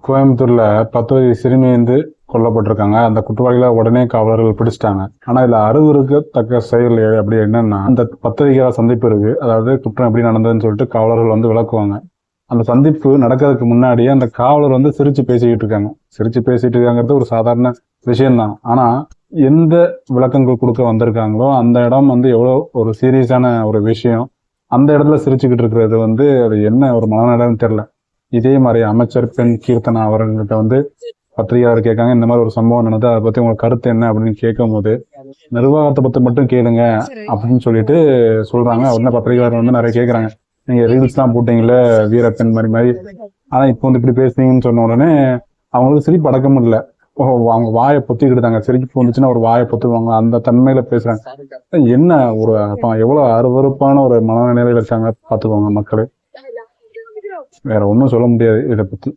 கோயம்புத்தூர்ல 10 வயது சிறுமி வந்து கொல்லப்பட்டிருக்காங்க. அந்த குற்றவாளிகளை உடனே காவலர்கள் பிடிச்சிட்டாங்க. ஆனா இதுல அருவருக்கத்தக்க செயல் அப்படி என்னன்னா, அந்த பத்திரிகையாள சந்திப்பு இருக்கு. அதாவது குற்றம் எப்படி நடந்ததுன்னு சொல்லிட்டு காவலர்கள் வந்து விளக்குவாங்க. அந்த சந்திப்பு நடக்கிறதுக்கு முன்னாடியே அந்த காவலர் வந்து சிரிச்சு பேசிக்கிட்டு இருக்காங்க. சிரிச்சு பேசிட்டு இருக்காங்கிறது ஒரு சாதாரண விஷயம்தான். ஆனா எந்த விளக்கங்கள் கொடுக்க வந்திருக்காங்களோ அந்த இடம் வந்து எவ்வளவு ஒரு சீரியஸான ஒரு விஷயம். அந்த இடத்துல சிரிச்சுக்கிட்டு இருக்கிறது வந்து அது என்ன ஒரு மனநலன்னு தெரியல. இதே மாதிரி அமைச்சர் பெண் கீர்த்தனா அவர்கள்கிட்ட வந்து பத்திரிகையாளர் கேட்காங்க, இந்த மாதிரி ஒரு சம்பவம் நடந்தது, அதை பத்தி உங்க கருத்து என்ன அப்படின்னு கேட்கும் போது, நிர்வாகத்தை பத்தி மட்டும் கேளுங்க அப்படின்னு சொல்லிட்டு சொல்றாங்க. உடனே பத்திரிகையாளர் வந்து நிறைய கேட்கறாங்க, நீங்க ரீல்ஸ் எல்லாம் போட்டீங்கல்ல வீரப்பெண் மாதிரி மாதிரி, ஆனா இப்போ வந்து இப்படி பேசுனீங்கன்னு சொன்ன உடனே அவங்களுக்கு சிரிப்பு அடக்கம் இல்லை. அவங்க வாயை பொத்திக்கிட்டாங்க. சிரிப்பு வந்துச்சுன்னா ஒரு வாயை பொத்துவாங்க, அந்த தன்மையில பேசுறாங்க. என்ன ஒரு எவ்வளவு அருவருப்பான ஒரு மனநிலையில இருக்காங்க பாத்துக்கோங்க மக்களே. வேற ஒன்றும் சொல்ல முடியாது இதை பத்தி.